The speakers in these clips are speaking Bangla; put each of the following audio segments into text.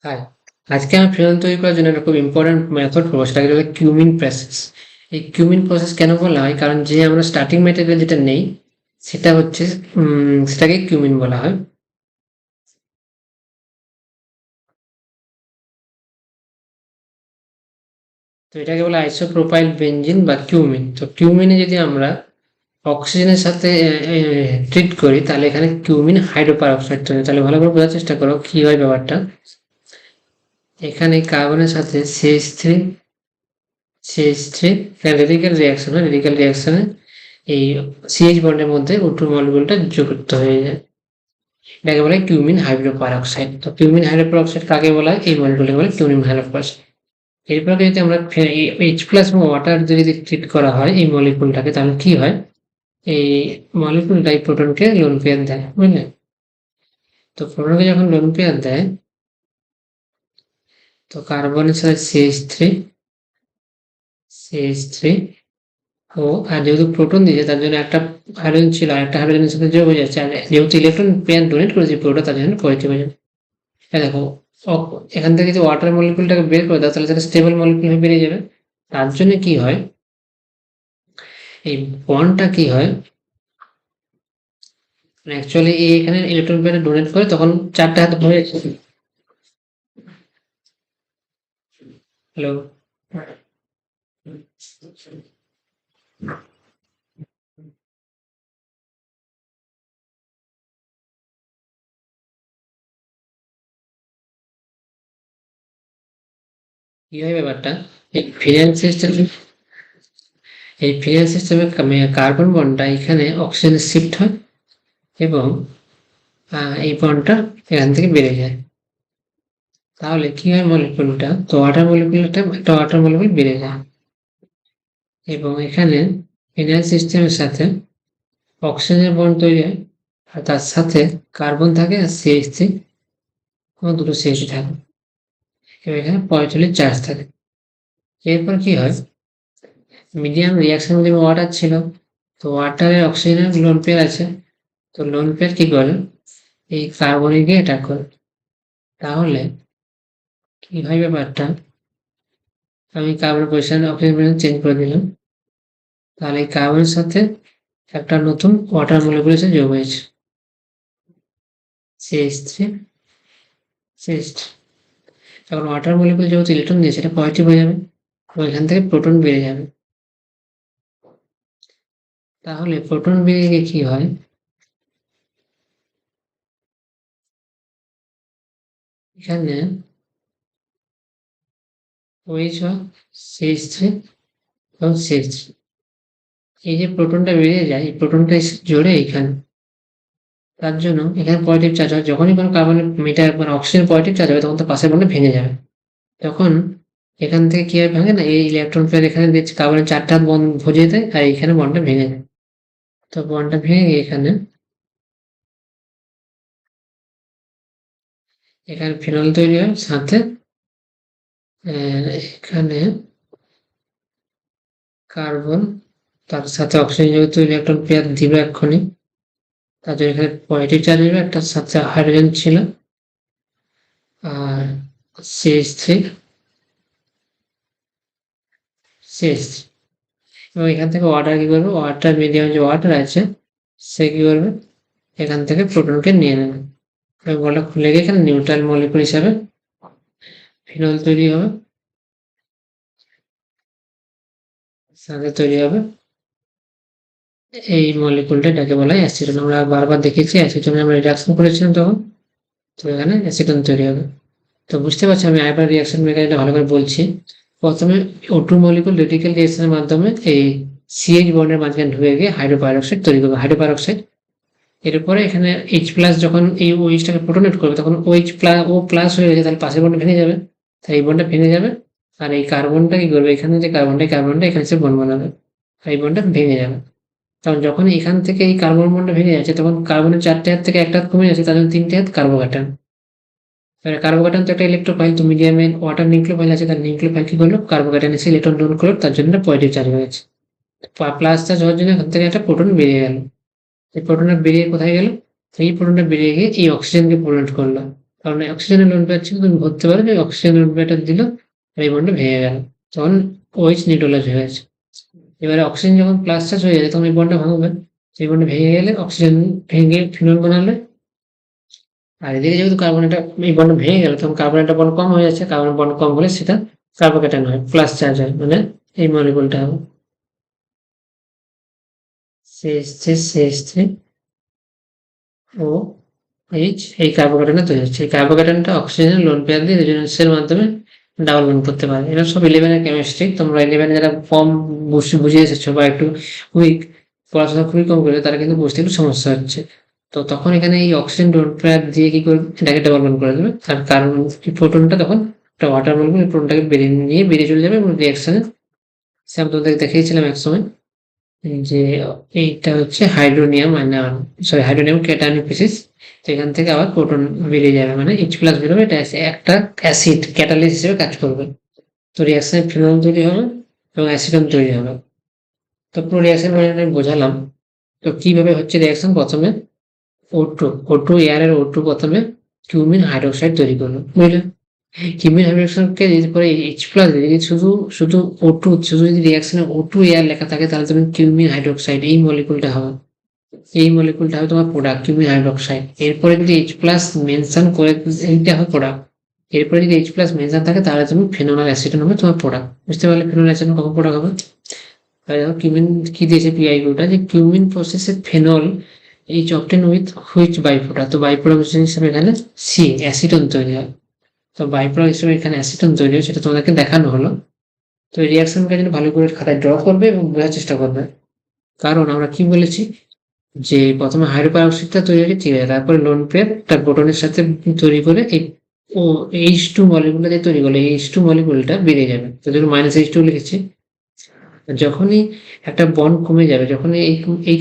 হাই, আজকে আমি ফিনাল তৈরি করার জন্য একটা খুব ইম্পর্টেন্ট মেথড করবো, সেটাকে বলে কিউমিন প্রসেস। এই কিউমিন প্রসেস কেন বলা হয়? কারণ যে আমরা স্টার্টিং ম্যাটেরিয়াল যেটা নেই সেটা হচ্ছে সেটাকে কিউমিন বলা হয়। তো এটাকে বলে আইসোপ্রোপাইল বেনজিন বা কিউমিন। তো কিউমিনে যদি আমরা অক্সিজেনের সাথে ট্রিট করি তাহলে এখানে কিউমিন হাইড্রোপার অক্সাইড তৈরি হয়। তাহলে ভালো করে বোঝার চেষ্টা করো কি হয় ব্যাপারটা। এখানে কার্বনের সাথে সিএইচ থ্রি রেডিক্যাল রিয়াকশন হয়। রেডিক্যাল রিয়াকশনে এই সিএইচ বন্ডের মধ্যে O2 মলিকুলটা যুক্ত হয়ে যায়। এটাকে বলে কিউমিন হাইড্রোপারঅক্সাইড। তো কিউমিন হাইড্রোপারঅক্সাইড কাকে বলা হয়? এই মলিকুলকে বলে কিউমিন হাইড্রোপারঅক্সাইড। এরপরে যদি আমরা এইচ প্লাস এবং ওয়াটার যদি ট্রিট করা হয় এই মলিকুলটাকে, তাহলে কি হয়? এই মলিকুলটা এই প্রোটনকে লোন পেয়ার দেয়, বুঝলে? তো প্রোটনকে যখন লোন পেয়ার দেয়, তো কার্বনের সাথে সিএইচ থ্রি ও আর যেহেতু প্রোটন দিয়েছে তার জন্য একটা হাইড্রোজেন ছিল, আর একটা হাইড্রোজেনের সাথে যোগ হয়ে যাচ্ছে, আর যেহেতু ইলেকট্রন পেয়ার ডোনেট করেছে পুরোটা, তার জন্য পজিটিভ হয়ে যাবে। দেখো, এখান থেকে যদি ওয়াটার মলিকুলটাকে বের করে দাও তাহলে সেটা স্টেবল মলিকুল হয়ে বেরিয়ে যাবে। তার জন্য কি হয়, এই বন্ডটা কি হয়, অ্যাকচুয়ালি এখানে ইলেকট্রন পেয়ার ডোনেট করে তখন চারটা হাত হয়ে যাচ্ছে। হ্যালো, কি হয় ব্যাপারটা? এই ফিনাইল সিস্টেম এই ফিনাইল সিস্টেমে কার্বন বন্ডটা এখানে অক্সিজেনে শিফট হয় এবং এই বন্ডটা এখান থেকে বেড়ে যায়। তাহলে কি হয়, মলিকুলটা তো ওয়াটার মলিকুলটা একটা ওয়াটার মলিকুল বেড়ে যায় এবং এখানে ফিনাইল সিস্টেমের সাথে অক্সিজেনের বন্ড তৈরি হয়, আর তার সাথে কার্বন থাকে আর সিএইচ3 এবং দুটো সিএইচ থাকে এবং এখানে পজিটিভ চার্জ থাকে। এরপর কি হয়, মিডিয়াম রিয়াকশন মধ্যে ওয়াটার ছিল, তো ওয়াটারে অক্সিজেনের লোন পেয়ার আছে, তো লোন পেয়ার কি করে, এই কার্বনকে অ্যাটাক করে। তাহলে কি হয় ব্যাপারটা, আমি carbon position oxygen position change করে দিলাম, তাহলে এই কার্বনের সাথে একটা নতুন ওয়াটার মলিকুল এসে যোগ হয়েছে, সিএইচ3 সিএইচ থ্রি। এখন ওয়াটার মলিকুল যেহেতু ইলেকট্রন দিয়েছে এটা পজিটিভ হয়ে যাবে এবং এখান থেকে প্রোটন বেড়ে যাবে। তাহলে প্রোটন বেড়ে গিয়ে কি হয়, এখানে OH হয়, সিএইচ3 এবং সিএইচ থ্রি। এই যে প্রোটনটা বেরিয়ে যায়, এই প্রোটনটা এসে জোড়ে এখানে, তার জন্য এখানে পজিটিভ চার্জ হয়। যখনই কোনো কার্বনের মিটার মানে অক্সিজেন পজিটিভ চার্জ হবে তখন তো পাশের বন্ডে ভেঙে যাবে। তখন এখান থেকে কি হয়, ভাঙে না, এই ইলেকট্রন পেয়ার এখানে দিচ্ছে, কার্বনের চারটা হাত বন্ড ভজিয়ে দেয় আর এইখানে বন্ডটা ভেঙে যায়। তো বন্ডটা ভেঙে গিয়ে এখানে এখানে ফিনল তৈরি হয়, সাথে এখানে কার্বন তার সাথে অক্সিজেন যেহেতু ইলেকট্রন পেয়ার দিবে এক্ষুনি, তার জন্য এখানে পজিটিভ চার্জ হবে, একটা সাথে হাইড্রোজেন ছিল আর সিএইচ3 সিএইচ থ্রি। এবং এখান থেকে ওয়াটার কি করবে, ওয়াটার মিডিয়াম যে ওয়াটার আছে সে কি করবে, এখান থেকে প্রোটনকে নিয়ে নেবে এবং বলটা খুলে গিয়ে এখানে নিউট্রাল মলিকুল হিসাবে ফিনল তৈরি হবে, সাথে তৈরি হবে এই মলিকুলটা, এটাকে বলা হয় অ্যাসিটন। আমরা বারবার দেখেছি অ্যাসিটনে আমরা রিডাকশন করেছিলাম তখন, তো এখানে অ্যাসিটন তৈরি হবে। তো বুঝতে পারছি, আমি আরেকবার রিয়াকশন মেকানিজমটা ভালো করে বলছি। প্রথমে O2 মলিকুল রেডিক্যাল রিঅ্যাকশনের মাধ্যমে এই সিএইচ বন্ডের মাঝখানে ঢুকে গিয়ে হাইড্রোপারঅক্সাইড তৈরি করবে, হাইড্রোপারঅক্সাইড। এরপরে এখানে এইচ প্লাস যখন এই ওইচটাকে প্রোটোনেট করবে তখন OH প্লাস ও প্লাস হয়ে গেছে, তাহলে পাশের বন্ডটা ভেঙে যাবে, তাই এই বন্ডটা ভেঙে যাবে। আর এই কার্বনটা কি করবে, এখানে যে কার্বনটা এখানে সে বন্ড বানাবে আর এই বন্ডটা ভেঙে যাবে। কারণ যখন এখান থেকে এই কার্বন বন্ডটা ভেঙে যাচ্ছে তখন কার্বনের চারটে হাত থেকে একটা হাত কমে যাচ্ছে, তার জন্য তিনটে হাত কার্বোক্যাটায়ন। এবার কার্বোক্যাটায়ন তো একটা ইলেকট্রোফাইল, তো মিডিয়ামে ওয়াটার নিউক্লিওফাইল আছে, তার নিউক্লিওফাইল কি করলো, কার্বোক্যাটায়ন এসে ইলেকট্রন ডোনেট করলো, তার জন্য পজিটিভ চার্জ হয়ে গেছে। প্লাস চার্জ হওয়ার জন্য এখান থেকে একটা প্রোটন বেরিয়ে গেল। এই প্রোটনটা বেরিয়ে কোথায় গেল, এই প্রোটনটা বেরিয়ে গিয়ে এই অক্সিজেনকে প্রোটনেট করলো। কারণ অক্সিজেনের লোন পেয়ার ছিল, তুমি ধরতে পারো যে অক্সিজেনের লোন পেয়ারটা দিল, এই বন্ডটা ভেঙে গেল, তখন OH নিউট্রালাইজ হয়ে গেছে। এবারে অক্সিজেন যখন প্লাস চার্জ হয়ে যাবে তখন এই বন্ডটা ভাঙবে, এই বন্ডে ভেঙে গেলে অক্সিজেন ভেঙে ফিনল বানালে, আর এদিকে যেহেতু কার্বন একটা এই বন্ড ভেঙে গেল তখন কার্বন একটা বন্ড কম হয়ে যাচ্ছে, কার্বন বন্ড কম হলে সেটা কার্বোক্যাটায়ন হয়, প্লাস চার্জ হয়, মানে এই মলিকুলটা হবে CH3 ও এইচ, এই কার্বোক্যাটায়ন তৈরি হচ্ছে। এই কার্বোক্যাটায়নটা অক্সিজেনের লোন পেয়ার দিয়ে রেজোনেন্সের মাধ্যমে ডাবল বন্ড করতে পারে। এটা সব 11 এর কেমিস্ট্রি, তোমরা 11 যারা কম বুঝে এসেছো বা একটু উইক, পড়াশোনা খুবই কম করে, তারা কিন্তু বুঝতে একটু সমস্যা হচ্ছে। তো তখন এখানে এই অক্সিজেন লোন পেয়ার দিয়ে কি করবে, এটাকে ডাবল বন্ড করে দেবে, আর কারণ প্রোটনটা তখন একটা ওয়াটার মলিকুল প্রোটনটাকে বেরিয়ে চলে যাবে এবং রিয়াকশনে আমি তোমাদের দেখিয়েছিলাম এক সময় যে এইটা হচ্ছে হাইড্রোনিয়াম, মানে সরি হাইড্রোনিয়াম ক্যাটায়নিক স্পিসিস। তো এখান থেকে আবার প্রোটন বেরিয়ে যাবে, মানে H+ বেরোবে, এটা একটা অ্যাসিড ক্যাটালিস্ট হিসেবে কাজ করবে। তো রিয়াকশনে ফিনল তৈরি হবে এবং অ্যাসিটন তৈরি হবে। তো পুরো রিয়াকশন মানে আমি বোঝালাম। তো কিভাবে হচ্ছে রিয়াকশন, প্রথমে O2 এয়ারের O2 প্রথমে কিউমিন হাইড্রোক্সাইড তৈরি করলো, বুঝলে? কিউমিন হাইড্রোক্সাইডকে যদি পরে H+ যদি শুধু O2 শুধু যদি রিয়াকশনে O2 এয়ার লেখা থাকে তাহলে তুমি কিউমিন হাইড্রোক্সাইড এই মলিকুলটা হবে, এই মলিকুলটা হবে তোমার প্রোডাক্ট কিউমিন হাইড্রোক্সাইড। এরপরে যদি H+ মেনশন করে, এইটা হবে প্রোডাক্ট। এরপরে যদি H+ মেনশন থাকে তাহলে তুমি ফেনল আর অ্যাসিটন হবে তোমার প্রোডাক্ট। বুঝতে পারলে ফেনল অ্যাসিটন কখন প্রোডাক্ট হবে? তাহলে দেখো কিউমিন কি দিয়েছে পিআই গ্রুপটা, যে কিউমিন প্রসেসে phenol H obtain with which byproduct, তো বাই প্রোডাক্ট হিসেবে এখানে সি অ্যাসিটন তৈরি হয়। তো বাই প্রোডাক্ট হিসেবে এখানে অ্যাসিটন তৈরি হয়, সেটা তোমাদেরকে দেখানো হলো। তো এই রিয়াকশনটা যদি ভালো করে খাতায় ড্র করবে এবং বোঝার চেষ্টা করবে। কারণ আমরা কি বলেছি যে প্রথমে হাইড্রোপারঅক্সাইডটা তৈরি হয়েছে, ঠিক আছে, তারপরে লোন পেয়ার তার প্রোটনের সাথে তৈরি করে এই ও H2 মলিকুলটা যে তৈরি করলো, এই H2 মলিকুলটা বেরিয়ে যাবে, তো ধরুন -H2 লিখেছি। যখনই একটা বন্ড কমে যাবে, যখনই এই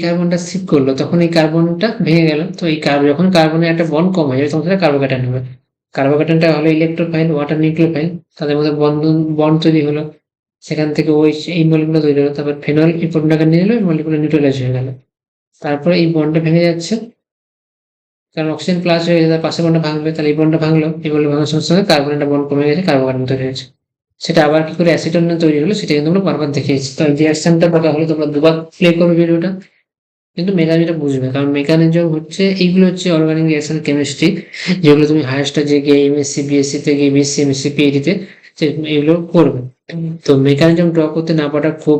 কার্বনটা শিফট করলো তখন এই কার্বনটা ভেঙে গেল, তো এই যখন কার্বনের একটা বন্ড কম হয়ে যাবে তখন সেটা কার্বোক্যাটায়ন হবে। কার্বোক্যাটায়নটা হলো ইলেকট্রোফাইল ওয়াটার নিউক্লিওফাইল, তাদের মধ্যে বন্ড তৈরি হলো, সেখান থেকে ওই এই মলিকুলটা তৈরি হলো, তারপর ফেনল এই প্রোটনটাকে নিয়ে নিল, এই মলিকুলটা নিউট্রালাইজ হয়ে গেল। তারপরে এই বন্ডটা ভেঙে যাচ্ছে, কারণ অক্সিজেন প্লাস হয়ে গেছে, তার পাশে বন্ডটা ভাঙবে, তাহলে এই বন্ডটা ভাঙলো, এই বন্ড ভাঙার সঙ্গে সঙ্গে কার্বনের বন্ড কমে গেছে, কার্বোক্যাটায়ন তৈরি হয়েছে। সেটা আবার কি করে অ্যাসিটন তৈরি হলো সেটা কিন্তু আমরা বারবার দেখিয়েছি। তো এই রিয়াকশনটা বলা হলে তোমরা দুবার প্লে করবে ভিডিওটা, কিন্তু মেকানিজমটা বুঝবে, কারণ মেকানিজম হচ্ছে এইগুলো হচ্ছে অর্গানিক রিঅ্যাকশন কেমিস্ট্রি, যেগুলো তুমি হায়ার স্টাডিজে গিয়ে এমএসসি বিএসসি তে গিয়ে বিএসসি এমএসসি পিএইচডি তে এগুলো করবে। তো মেকানিজম ড্র করতে না পারাটা খুব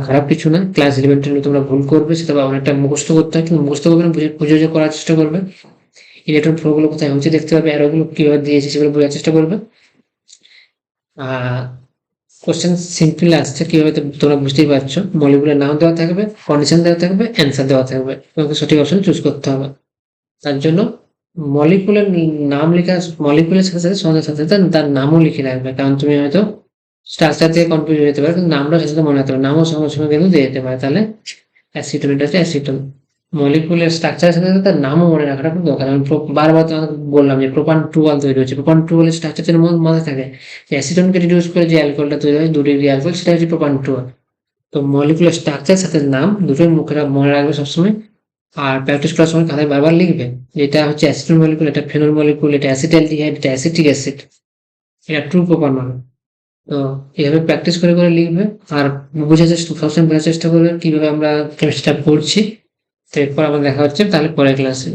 খারাপ কিছু না। ক্লাস 11-12 তোমরা ভুল করবে, সেটা অনেকটা মুখস্থ করতে হয়, কিন্তু মুখস্থ করবে না, বুঝে বুঝে করার চেষ্টা করবে। ইলেকট্রন ফ্লো গুলো কোথায় হচ্ছে দেখতে পাবে, অ্যারোগুলো কিভাবে দিয়েছে সেগুলো বোঝার চেষ্টা করবে। আহ কোশ্চেন সিম্পল আসছে কিভাবে, তোমরা বুঝতেই পারছো, মলিকুলের নাম দেওয়া থাকবে, কন্ডিশন দেওয়া থাকবে, অ্যান্সার দেওয়া থাকবে, তোমাকে সঠিক অপশন চুজ করতে হবে। তার জন্য মলিকুলের নাম লেখা, মলিকুলের সাথে সাথে সঙ্গে সাথে তার নামও লিখে রাখবে, কারণ তুমি হয়তো স্ট্রাকচার থেকে কনফিউজ হয়ে যেতে পারে, কিন্তু নামটা সাথে মনে রাখতে হবে, নামও সঙ্গে সঙ্গে কিন্তু দিয়ে যেতে পারে। তাহলে অ্যাসিটন, এটা হচ্ছে অ্যাসিটন। মলিকুলের স্ট্রাকচারের সাথে সাথে তার নামও মনে রাখাটা খুব দরকার। আমি বারবার তোমাকে বললাম যে প্রোপান-2 তৈরি হচ্ছে, প্রোপান-2 স্ট্রাকচার মাথায় থাকে যে অ্যাসিটনকে রিডিউস করে যে অ্যালকোহলটা তৈরি হয় 2 ডিগ্রি অ্যালকোহল, সেটা হচ্ছে প্রোপান-2। তো মলিকুলার স্ট্রাকচারের সাথে নাম দুটোই মুখে মনে রাখবে সবসময়, আর প্র্যাকটিস করার সময় খাতায় বারবার লিখবে যে এটা হচ্ছে অ্যাসিটন মলিকুল, এটা ফেনল মলিকুল, এটা অ্যাসিটালডিহাইড, এটা অ্যাসিটিক অ্যাসিড, এটা ট্রু প্রোপানল। তো এইভাবে প্র্যাকটিস করে করে লিখবে, আর সবসময় বোঝার চেষ্টা করবে কিভাবে আমরা কেমিস্ট্রিটা পড়ছি। তো এরপর আবার দেখা হচ্ছে তাহলে পরের ক্লাসে।